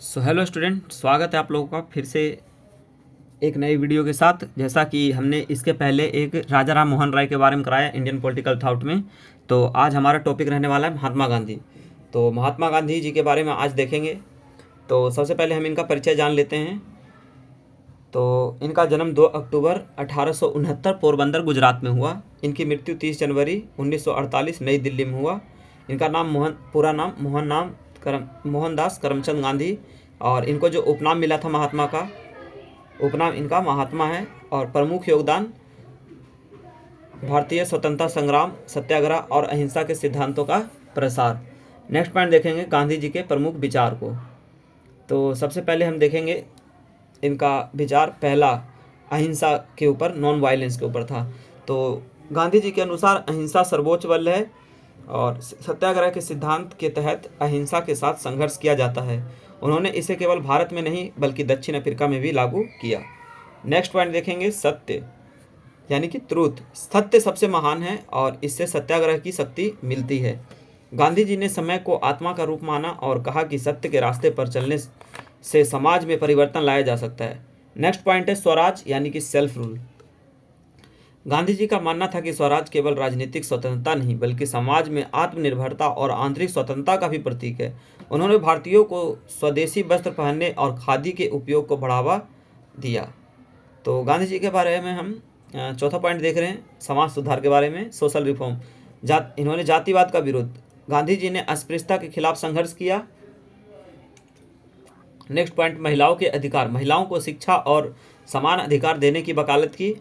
Hello student, स्वागत है आप लोगों का फिर से एक नई वीडियो के साथ। जैसा कि हमने इसके पहले एक राजा राम मोहन राय के बारे में कराया इंडियन पॉलिटिकल थॉट में, तो आज हमारा टॉपिक रहने वाला है महात्मा गांधी। तो महात्मा गांधी जी के बारे में आज देखेंगे। तो सबसे पहले हम इनका परिचय जान लेते हैं। तो इनका जन्म 2 अक्टूबर 1869 पोरबंदर गुजरात में हुआ। इनकी मृत्यु 30 जनवरी 1948 नई दिल्ली में हुआ। इनका नाम पूरा नाम मोहनदास करमचंद गांधी, और इनको जो उपनाम मिला था महात्मा का, उपनाम इनका महात्मा है। और प्रमुख योगदान भारतीय स्वतंत्रता संग्राम, सत्याग्रह और अहिंसा के सिद्धांतों का प्रसार। नेक्स्ट पॉइंट देखेंगे गांधी जी के प्रमुख विचार को। तो सबसे पहले हम देखेंगे इनका विचार पहला अहिंसा के ऊपर, नॉन वायलेंस के ऊपर था। तो गांधी जी के अनुसार अहिंसा सर्वोच्च बल है और सत्याग्रह के सिद्धांत के तहत अहिंसा के साथ संघर्ष किया जाता है। उन्होंने इसे केवल भारत में नहीं बल्कि दक्षिण अफ्रीका में भी लागू किया। नेक्स्ट पॉइंट देखेंगे सत्य, यानी कि ट्रूथ। सत्य सबसे महान है और इससे सत्याग्रह की शक्ति मिलती है। गांधी जी ने समय को आत्मा का रूप माना और कहा कि सत्य के रास्ते पर चलने से समाज में परिवर्तन लाया जा सकता है। नेक्स्ट पॉइंट है स्वराज, यानी कि सेल्फ रूल। गांधी जी का मानना था कि स्वराज केवल राजनीतिक स्वतंत्रता नहीं बल्कि समाज में आत्मनिर्भरता और आंतरिक स्वतंत्रता का भी प्रतीक है। उन्होंने भारतीयों को स्वदेशी वस्त्र पहनने और खादी के उपयोग को बढ़ावा दिया। तो गांधी जी के बारे में हम चौथा पॉइंट देख रहे हैं, समाज सुधार के बारे में, सोशल रिफॉर्म। इन्होंने जातिवाद का विरोध। गांधी जी ने अस्पृश्यता के खिलाफ संघर्ष किया। नेक्स्ट पॉइंट महिलाओं के अधिकार, महिलाओं को शिक्षा और समान अधिकार देने की वकालत की।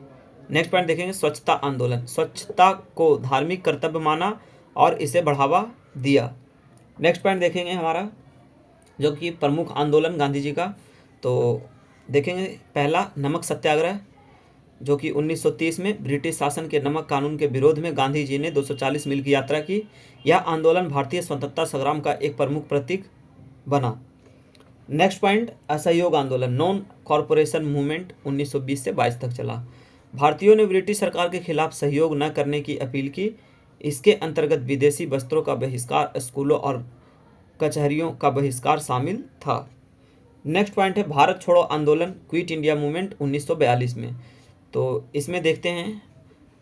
नेक्स्ट पॉइंट देखेंगे स्वच्छता आंदोलन। स्वच्छता को धार्मिक कर्तव्य माना और इसे बढ़ावा दिया। नेक्स्ट पॉइंट देखेंगे हमारा जो कि प्रमुख आंदोलन गांधी जी का। तो देखेंगे पहला नमक सत्याग्रह, जो कि 1930 में ब्रिटिश शासन के नमक कानून के विरोध में गांधी जी ने 240 मील की यात्रा की। यह आंदोलन भारतीय स्वतंत्रता संग्राम का एक प्रमुख प्रतीक बना। नेक्स्ट पॉइंट असहयोग आंदोलन, नॉन कॉरपोरेशन मूवमेंट, 1920 से 22 तक चला। भारतीयों ने ब्रिटिश सरकार के खिलाफ सहयोग न करने की अपील की। इसके अंतर्गत विदेशी वस्त्रों का बहिष्कार, स्कूलों और कचहरियों का बहिष्कार शामिल था। नेक्स्ट पॉइंट है भारत छोड़ो आंदोलन, क्विट इंडिया मूवमेंट, 1942 में। तो इसमें देखते हैं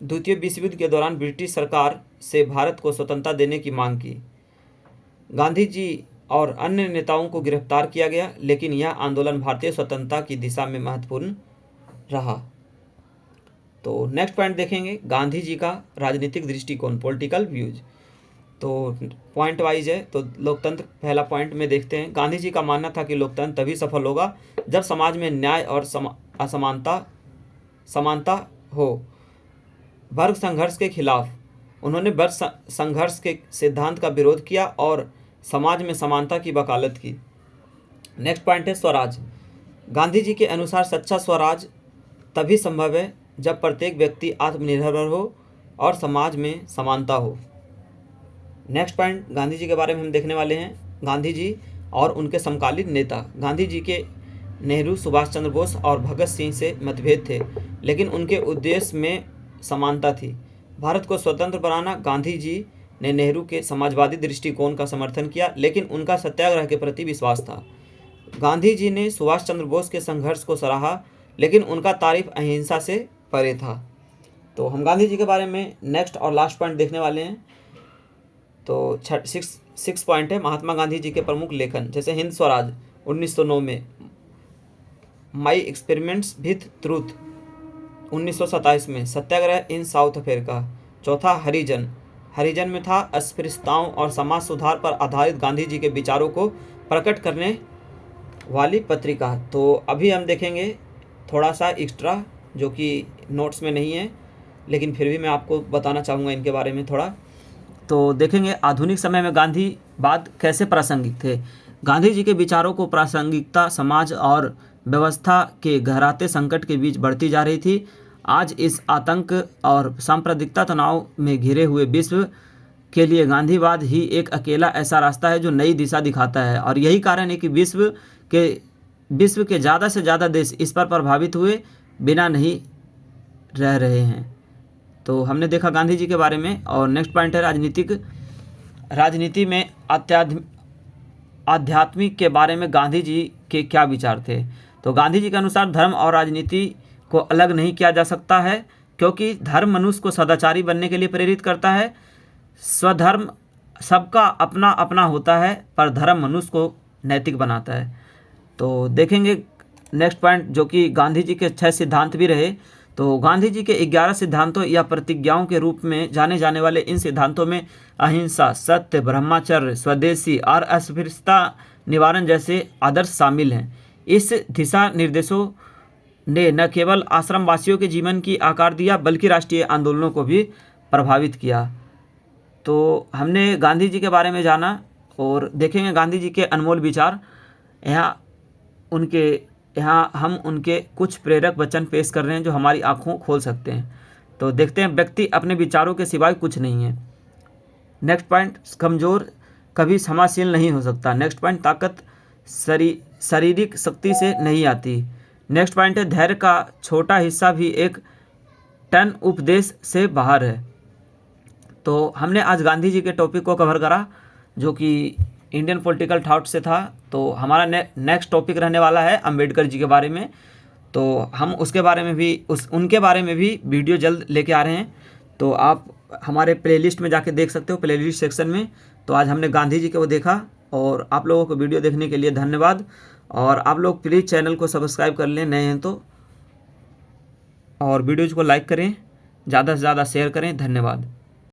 द्वितीय विश्व युद्ध के दौरान ब्रिटिश सरकार से भारत को स्वतंत्रता देने की मांग की। गांधी जी और अन्य नेताओं को गिरफ्तार किया गया, लेकिन यह आंदोलन भारतीय स्वतंत्रता की दिशा में महत्वपूर्ण रहा। तो नेक्स्ट पॉइंट देखेंगे गांधी जी का राजनीतिक दृष्टिकोण, पॉलिटिकल व्यूज। तो पॉइंट वाइज है। तो लोकतंत्र पहला पॉइंट में देखते हैं। गांधी जी का मानना था कि लोकतंत्र तभी सफल होगा जब समाज में न्याय और समानता हो। वर्ग संघर्ष के खिलाफ उन्होंने वर्ग संघर्ष के सिद्धांत का विरोध किया और समाज में समानता की वकालत की। नेक्स्ट पॉइंट है स्वराज। गांधी जी के अनुसार सच्चा स्वराज तभी संभव है जब प्रत्येक व्यक्ति आत्मनिर्भर हो और समाज में समानता हो। नेक्स्ट पॉइंट गांधी जी के बारे में हम देखने वाले हैं। गांधी जी और उनके समकालीन नेता। गांधी जी के नेहरू, सुभाष चंद्र बोस और भगत सिंह से मतभेद थे, लेकिन उनके उद्देश्य में समानता थी। भारत को स्वतंत्र बनाना। गांधी जी ने नेहरू के समाजवादी दृष्टिकोण का समर्थन किया, लेकिन उनका सत्याग्रह के प्रति विश्वास था। गांधी जी ने सुभाष चंद्र बोस के संघर्ष को सराहा, लेकिन उनका तारीफ अहिंसा से परे था। तो हम गांधी जी के बारे में नेक्स्ट और लास्ट पॉइंट देखने वाले हैं। तो सिक्स पॉइंट है महात्मा गांधी जी के प्रमुख लेखन, जैसे हिंद स्वराज 1909 में, माई एक्सपेरिमेंट्स विथ ट्रूथ 1927 में, सत्याग्रह इन साउथ अफ्रीका। चौथा हरिजन में था अस्पृश्यताओं और समाज सुधार पर आधारित गांधी जी के विचारों को प्रकट करने वाली पत्रिका। तो अभी हम देखेंगे थोड़ा सा एक्स्ट्रा जो कि नोट्स में नहीं है, लेकिन फिर भी मैं आपको बताना चाहूँगा इनके बारे में थोड़ा। तो देखेंगे आधुनिक समय में गांधीवाद कैसे प्रासंगिक थे। गांधी जी के विचारों को प्रासंगिकता समाज और व्यवस्था के गहराते संकट के बीच बढ़ती जा रही थी। आज इस आतंक और सांप्रदायिकता तनाव में घिरे हुए विश्व के लिए गांधीवाद ही एक अकेला ऐसा रास्ता है जो नई दिशा दिखाता है, और यही कारण है कि विश्व के ज़्यादा से ज़्यादा देश इस पर प्रभावित हुए बिना नहीं रह रहे हैं। तो हमने देखा गांधी जी के बारे में। और नेक्स्ट पॉइंट है राजनीति में आध्यात्मिक के बारे में गांधी जी के क्या विचार थे। तो गांधी जी के अनुसार धर्म और राजनीति को अलग नहीं किया जा सकता है, क्योंकि धर्म मनुष्य को सदाचारी बनने के लिए प्रेरित करता है। स्वधर्म सबका अपना अपना होता है, पर धर्म मनुष्य को नैतिक बनाता है। तो देखेंगे नेक्स्ट पॉइंट, जो कि गांधी जी के 6 सिद्धांत भी रहे। तो गांधी जी के 11 सिद्धांतों या प्रतिज्ञाओं के रूप में जाने जाने वाले इन सिद्धांतों में अहिंसा, सत्य, ब्रह्मचर्य, स्वदेशी और अस्पृश्यता निवारण जैसे आदर्श शामिल हैं। इस दिशा निर्देशों ने न केवल आश्रम वासियों के जीवन की आकार दिया, बल्कि राष्ट्रीय आंदोलनों को भी प्रभावित किया। तो हमने गांधी जी के बारे में जाना और देखेंगे गांधी जी के अनमोल विचार। यहाँ हम उनके कुछ प्रेरक वचन पेश कर रहे हैं जो हमारी आंखों खोल सकते हैं। तो देखते हैं, व्यक्ति अपने विचारों के सिवाय कुछ नहीं है। नेक्स्ट पॉइंट, कमज़ोर कभी क्षमाशील नहीं हो सकता। नेक्स्ट पॉइंट, ताकत शारीरिक शक्ति से नहीं आती। नेक्स्ट पॉइंट है, धैर्य का छोटा हिस्सा भी एक टन उपदेश से बाहर है। तो हमने आज गांधी जी के टॉपिक को कवर करा, जो कि इंडियन पॉलिटिकल थॉट से था। तो हमारा नेक्स्ट टॉपिक रहने वाला है अंबेडकर जी के बारे में। तो हम उसके बारे में भी उनके बारे में भी वीडियो जल्द लेके आ रहे हैं। तो आप हमारे प्लेलिस्ट में जाके देख सकते हो, प्लेलिस्ट सेक्शन में। तो आज हमने गांधी जी के वो देखा, और आप लोगों को वीडियो देखने के लिए धन्यवाद। और आप लोग प्लीज़ चैनल को सब्सक्राइब कर लें नए हैं तो, और वीडियोज़ को लाइक करें, ज़्यादा से ज़्यादा शेयर करें। धन्यवाद।